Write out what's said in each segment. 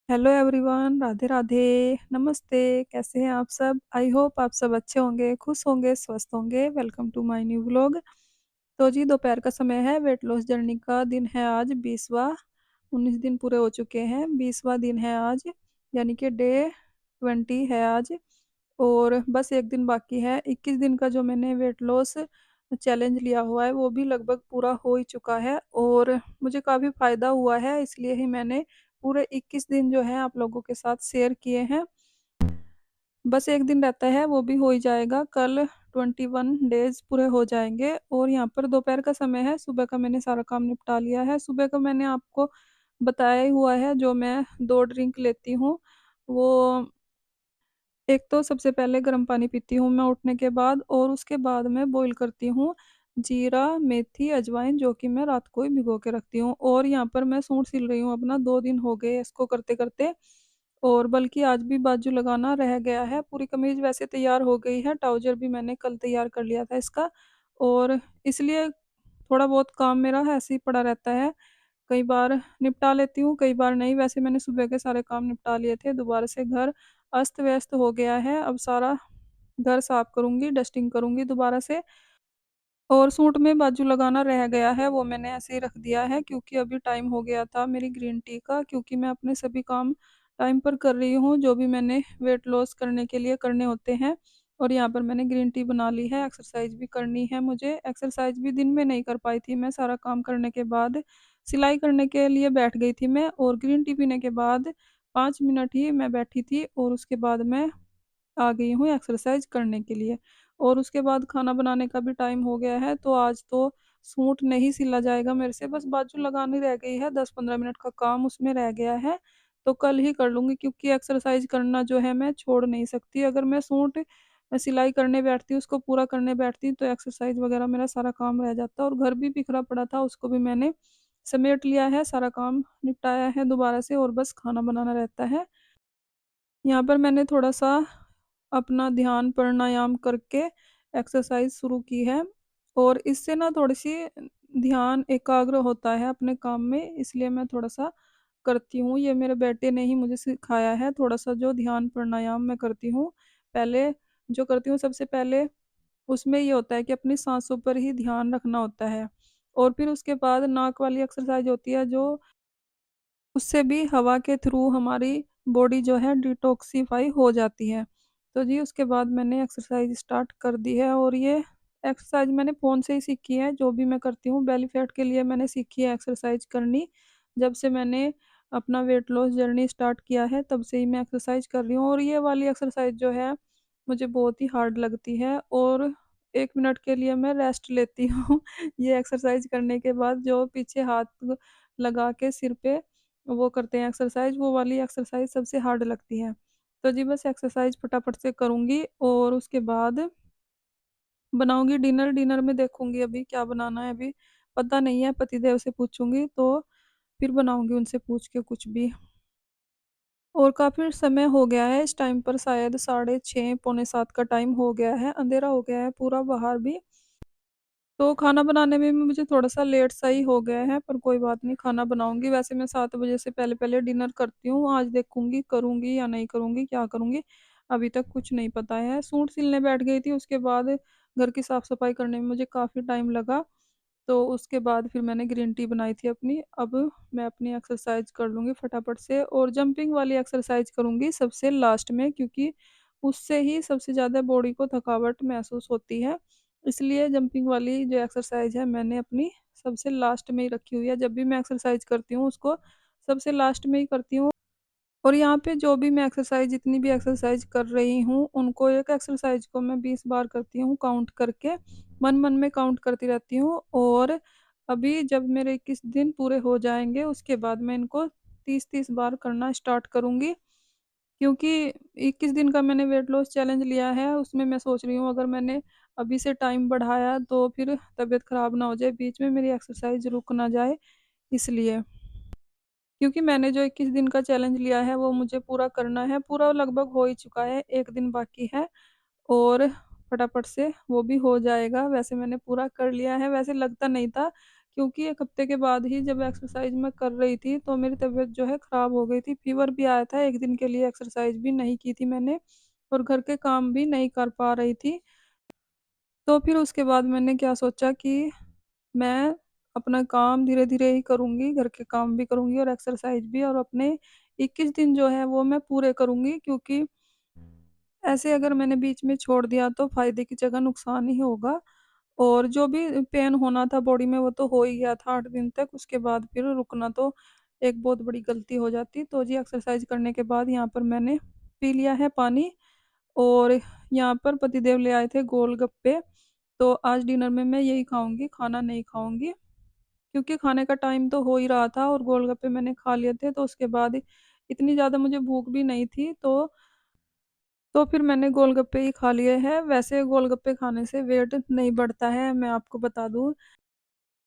Hello everyone, Radhe Radhe, नमस्ते। कैसे हैं आप सब? आई होप आप सब अच्छे होंगे, खुश होंगे, स्वस्थ होंगे। Welcome to my new vlog. तो जी दोपहर का समय है, वेट लॉस जर्नी का दिन है आज 20वां। 19 दिन पूरे हो चुके हैं, 20वां दिन है आज, यानी कि डे 20 है आज। और बस एक दिन बाकी है। 21 दिन का जो मैंने वेट लॉस चैलेंज लिया हुआ है वो भी लगभग पूरा हो ही चुका है, और मुझे काफ़ी फ़ायदा हुआ है, इसलिए ही मैंने पूरे 21 दिन जो है आप लोगों के साथ शेयर किए हैं। बस एक दिन रहता है, वो भी हो ही जाएगा कल। 21 डेज पूरे हो जाएंगे। और यहाँ पर दोपहर का समय है, सुबह का मैंने सारा काम निपटा लिया है। सुबह का मैंने आपको बताया ही हुआ है, जो मैं 2 ड्रिंक लेती हूँ वो, एक तो सबसे पहले गर्म पानी पीती हूँ मैं उठने के बाद, और उसके बाद मैं बॉईल करती हूँ जीरा, मेथी, अजवाइन, जो कि मैं रात को ही भिगो के रखती हूँ। और यहाँ पर मैं सूट सिल रही हूँ अपना, 2 दिन हो गए इसको करते करते। और बल्कि आज भी बाजू लगाना रह गया है। पूरी कमीज वैसे तैयार हो गई है, ट्राउजर भी मैंने कल तैयार कर लिया था इसका। और इसलिए थोड़ा बहुत काम मेरा ऐसे ही पड़ा रहता है। कई बार निपटा लेती हूँ, कई बार नहीं। वैसे मैंने सुबह के सारे काम निपटा लिए थे। दोबारा से घर अस्त व्यस्त हो गया है, अब सारा घर साफ करूंगी, डस्टिंग करूंगी दोबारा से। और सूट में बाजू लगाना रह गया है, वो मैंने ऐसे ही रख दिया है, क्योंकि अभी टाइम हो गया था मेरी ग्रीन टी का। क्योंकि मैं अपने सभी काम टाइम पर कर रही हूँ, जो भी मैंने वेट लॉस करने के लिए करने होते हैं। और यहाँ पर मैंने ग्रीन टी बना ली है। एक्सरसाइज भी करनी है मुझे। एक्सरसाइज भी दिन में नहीं कर पाई थी मैं, सारा काम करने के बाद सिलाई करने के लिए बैठ गई थी मैं, और ग्रीन टी पीने के बाद 5 मिनट ही मैं बैठी थी, और उसके बाद मैं आ गई हूँ एक्सरसाइज करने के लिए। और उसके बाद खाना बनाने का भी टाइम हो गया है, तो आज तो सूट नहीं सिला जाएगा मेरे से, बस बाजू लगानी रह गई है। 10-15 मिनट का काम उसमें रह गया है, तो कल ही कर लूंगी, क्योंकि एक्सरसाइज करना जो है मैं छोड़ नहीं सकती। अगर मैं सूट सिलाई करने बैठती, उसको पूरा करने बैठती, तो एक्सरसाइज वगैरह मेरा सारा काम रह जाता। और घर भी बिखरा पड़ा था, उसको भी मैंने समेट लिया है, सारा काम निपटाया है दोबारा से, और बस खाना बनाना रहता है। यहाँ पर मैंने थोड़ा सा अपना ध्यान प्राणायाम करके एक्सरसाइज शुरू की है। और इससे ना थोड़ी सी ध्यान एकाग्र होता है अपने काम में, इसलिए मैं थोड़ा सा करती हूँ। ये मेरे बेटे ने ही मुझे सिखाया है, थोड़ा सा जो ध्यान प्राणायाम मैं करती हूँ। पहले जो करती हूँ सबसे पहले, उसमें ये होता है कि अपनी सांसों पर ही ध्यान रखना होता है। और फिर उसके बाद नाक वाली एक्सरसाइज होती है, जो उससे भी हवा के थ्रू हमारी बॉडी जो है डिटॉक्सिफाई हो जाती है। तो जी उसके बाद मैंने एक्सरसाइज स्टार्ट कर दी है। और ये एक्सरसाइज मैंने फ़ोन से ही सीखी है, जो भी मैं करती हूँ बेली फैट के लिए मैंने सीखी है एक्सरसाइज करनी। जब से मैंने अपना वेट लॉस जर्नी स्टार्ट किया है, तब से ही मैं एक्सरसाइज कर रही हूँ। और ये वाली एक्सरसाइज जो है मुझे बहुत ही हार्ड लगती है, और 1 मिनट के लिए मैं रेस्ट लेती हूँ ये एक्सरसाइज करने के बाद, जो पीछे हाथ लगा के सिर पे वो करते हैं एक्सरसाइज, वो वाली एक्सरसाइज सबसे हार्ड लगती है। तो जी बस एक्सरसाइज फटाफट से करूँगी, और उसके बाद बनाऊँगी डिनर। डिनर में देखूँगी अभी क्या बनाना है, अभी पता नहीं है, पतिदेव से पूछूँगी, तो फिर बनाऊँगी उनसे पूछ के कुछ भी। और काफ़ी समय हो गया है इस टाइम पर, शायद 6:30 पौने 7 का टाइम हो गया है, अंधेरा हो गया है पूरा बाहर भी। तो खाना बनाने में भी मुझे थोड़ा-सा लेट सा ही हो गया है, पर कोई बात नहीं, खाना बनाऊँगी। वैसे मैं 7 बजे से पहले-पहले डिनर करती हूँ। आज देखूँगी करूँगी या नहीं करूँगी, क्या करूँगी, अभी तक कुछ नहीं पता है। सूट सिलने बैठ गई थी, उसके बाद घर की साफ-सफाई करने में मुझे काफ़ी टाइम लगा। तो उसके बाद फिर मैंने ग्रीन टी बनाई थी अपनी। अब मैं अपनी एक्सरसाइज कर लूँगी फटाफट से, और जंपिंग वाली एक्सरसाइज करूँगी सबसे लास्ट में, क्योंकि उससे ही सबसे ज़्यादा बॉडी को थकावट महसूस होती है। इसलिए जंपिंग वाली जो एक्सरसाइज है मैंने अपनी सबसे लास्ट में ही रखी हुई है। जब भी मैं एक्सरसाइज करती हूँ उसको सबसे लास्ट में ही करती हूँ। और यहाँ पे जो भी मैं एक्सरसाइज, जितनी भी एक्सरसाइज कर रही हूँ, उनको, एक एक्सरसाइज को मैं 20 बार करती हूँ काउंट करके, मन-मन में काउंट करती रहती हूँ। और अभी जब मेरे 21 दिन पूरे हो जाएँगे, उसके बाद मैं इनको 30-30 बार करना स्टार्ट करूँगी। क्योंकि 21 दिन का मैंने वेट लॉस चैलेंज लिया है, उसमें मैं सोच रही हूँ अगर मैंने अभी से टाइम बढ़ाया, तो फिर तबीयत ख़राब ना हो जाए, बीच में मेरी एक्सरसाइज रुक ना जाए, इसलिए। क्योंकि मैंने जो 21 दिन का चैलेंज लिया है वो मुझे पूरा करना है, पूरा लगभग हो ही चुका है, 1 दिन बाकी है। और फटाफट से वो भी हो जाएगा। वैसे मैंने पूरा कर लिया है, वैसे लगता नहीं था क्योंकि 1 हफ्ते के बाद ही जब एक्सरसाइज़ मैं कर रही थी, तो मेरी तबीयत जो है ख़राब हो गई थी, फ़ीवर भी आया था, 1 दिन के लिए एक्सरसाइज़ भी नहीं की थी मैंने और घर के काम भी नहीं कर पा रही थी। तो फिर उसके बाद मैंने क्या सोचा कि मैं अपना काम धीरे-धीरे ही करूँगी, घर के काम भी करूँगी और एक्सरसाइज़ भी, और अपने 21 दिन जो है वो मैं पूरे करूँगी, क्योंकि ऐसे अगर मैंने बीच में छोड़ दिया तो फ़ायदे की जगह नुकसान ही होगा। और जो भी पेन होना था बॉडी में वो तो हो ही गया था 8 दिन तक, उसके बाद फिर रुकना तो एक बहुत बड़ी गलती हो जाती। तो जी एक्सरसाइज़ करने के बाद यहाँ पर मैंने पी लिया है पानी, और यहाँ पर पतिदेव ले आए थे गोलगप्पे, तो आज डिनर में मैं यही खाऊँगी, खाना नहीं खाऊँगी। क्योंकि खाने का टाइम तो हो ही रहा था और गोलगप्पे मैंने खा लिए थे, तो उसके बाद इतनी ज़्यादा मुझे भूख भी नहीं थी, तो फिर मैंने गोलगप्पे ही खा लिए हैं। वैसे गोलगप्पे खाने से वेट नहीं बढ़ता है, मैं आपको बता दूँ।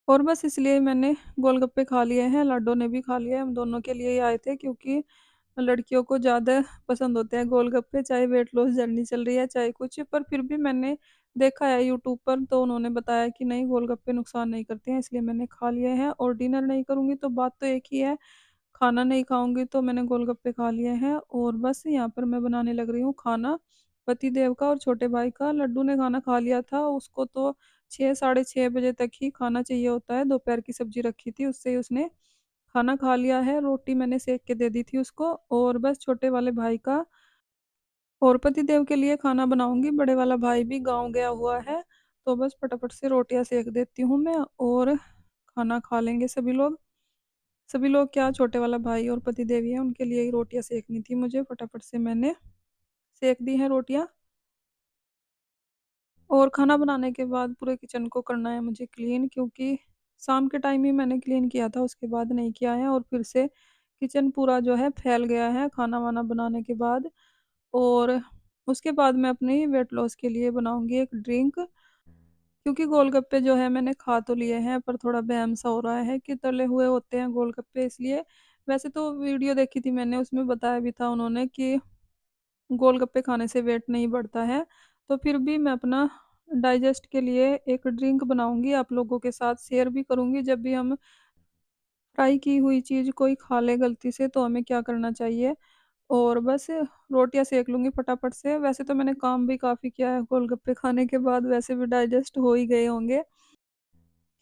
और बस इसलिए मैंने गोलगप्पे खा लिए हैं, लाडो ने भी खा लिए हैं, हम दोनों के लिए ही आए थे, क्योंकि लड़कियों को ज़्यादा पसंद होते हैं गोलगप्पे, चाहे वेट लॉस जर्नी चल रही है, चाहे कुछ। पर फिर भी मैंने देखा है यूट्यूब पर, तो उन्होंने बताया कि नहीं, गोलगप्पे नुकसान नहीं करते हैं, इसलिए मैंने खा लिए हैं और डिनर नहीं करूँगी तो बात तो एक ही है, खाना नहीं खाऊँगी, तो मैंने गोलगप्पे खा लिए हैं और बस यहाँ पर मैं बनाने लग रही हूँ खाना, पतिदेव का और छोटे भाई का। लड्डू ने खाना खा लिया था, उसको तो 6 साढ़े 6 बजे तक ही खाना चाहिए होता है, दोपहर की सब्ज़ी रखी थी, उससे ही उसने खाना खा लिया है, रोटी मैंने सेक के दे दी थी उसको, और बस छोटे वाले भाई का और पतिदेव के लिए खाना बनाऊँगी, बड़े वाला भाई भी गाँव गया हुआ है, तो बस फटाफट से रोटियाँ सेक देती हूँ मैं और खाना खा लेंगे सभी लोग। सभी लोग क्या, छोटे वाला भाई और पतिदेव ही हैं, उनके लिए ही रोटियाँ सेकनी थी मुझे, फटाफट से मैंने सेक दी हैं रोटियाँ। और खाना बनाने के बाद पूरे किचन को करना है मुझे क्लीन, क्योंकि शाम के टाइम ही मैंने क्लीन किया था, उसके बाद नहीं किया है, और फिर से किचन पूरा जो है फैल गया है खाना-वाना बनाने के बाद। और उसके बाद मैं अपनी वेट लॉस के लिए बनाऊँगी एक ड्रिंक, क्योंकि गोलगप्पे जो है मैंने खा तो लिए हैं, पर थोड़ा वहम सा हो रहा है कि तले हुए होते हैं गोलगप्पे, इसलिए। वैसे तो वीडियो देखी थी मैंने, उसमें बताया भी था उन्होंने कि गोलगप्पे खाने से वेट नहीं बढ़ता है। तो फिर भी मैं अपना डाइजेस्ट के लिए एक ड्रिंक बनाऊँगी, आप लोगों के साथ शेयर भी करूँगी, जब भी हम फ्राई की हुई चीज़ कोई खा ले गलती से तो हमें क्या करना चाहिए। और बस रोटियाँ सेक लूँगी फटाफट से। वैसे तो मैंने काम भी काफ़ी किया है गोलगप्पे खाने के बाद, वैसे भी डाइजेस्ट हो ही गए होंगे।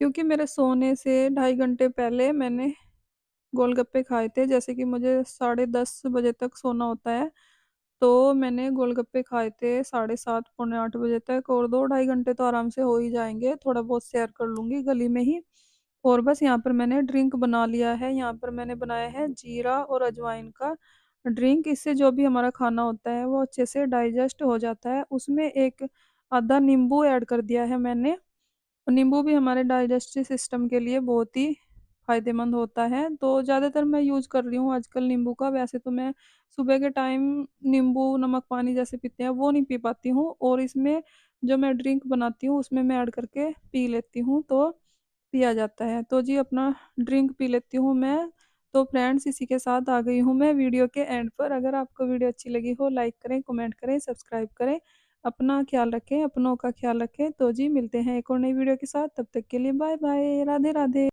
क्योंकि मेरे सोने से ढाई घंटे पहले मैंने गोलगप्पे खाए थे, जैसे कि मुझे साढ़े 10 बजे तक सोना होता है, तो मैंने गोलगप्पे खाए थे साढ़े 7 पौने 8 बजे तक, और 2 ढाई घंटे तो आराम से हो ही जाएँगे, थोड़ा बहुत सैर कर लूँगी गली में ही। और बस यहाँ पर मैंने ड्रिंक बना लिया है, यहाँ पर मैंने बनाया है जीरा और अजवाइन का ड्रिंक, इससे जो भी हमारा खाना होता है वो अच्छे से डाइजेस्ट हो जाता है। उसमें एक आधा नींबू ऐड कर दिया है मैंने, नींबू भी हमारे डाइजेस्टिव सिस्टम के लिए बहुत ही फ़ायदेमंद होता है, तो ज़्यादातर मैं यूज़ कर रही हूँ आजकल नींबू का। वैसे तो मैं सुबह के टाइम नींबू, नमक पानी जैसे पीते हैं, वो नहीं पी पाती हूँ, और इसमें जो मैं ड्रिंक बनाती हूँ, उसमें मैं ऐड करके पी लेती हूँ, तो पिया जाता है। तो जी अपना ड्रिंक पी लेती हूँ मैं। तो फ्रेंड्स, इसी के साथ आ गई हूँ मैं वीडियो के एंड पर। अगर आपको वीडियो अच्छी लगी हो, लाइक करें, कमेंट करें, सब्सक्राइब करें। अपना ख़्याल रखें, अपनों का ख़्याल रखें। तो जी मिलते हैं एक और नई वीडियो के साथ, तब तक के लिए बाय बाय, राधे राधे।